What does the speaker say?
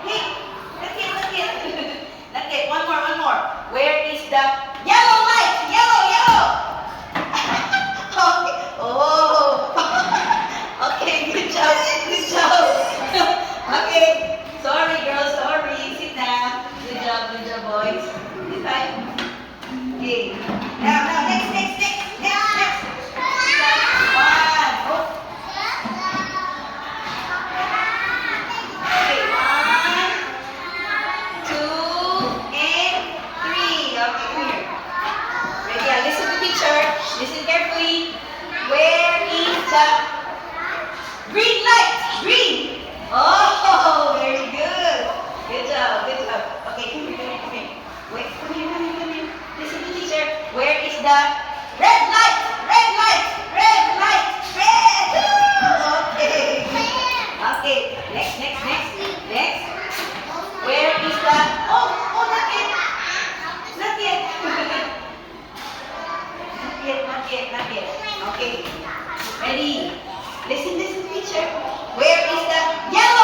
Hey, not yet, not yet. Not yet. One more, one more. Where is the yellow light? Yellow, yellow. Okay. Oh. Okay, good job. Good job. Okay. Sorry, girls. Sorry. Sit down. Good job, boys. This time. Okay. Now, next, next, next, next, next. Sit down. One. Oh. Okay, one, two, and three. Okay, come here. Ready? Listen to teacher. Listen carefully. Where is the green light? Green. Oh, very good. Good job. Good job. Okay, come here, come here, come here. Wait, come here, come here, come here. Listen to teacher. Where is the red light? Red light. Red light. Red. Okay. Okay. Next, next, next. Next. Where is the? Oh, oh, not yet. Not yet. Not yet. Not yet. Not yet. Okay. Ready? Listen, listen, teacher. Where is the yellow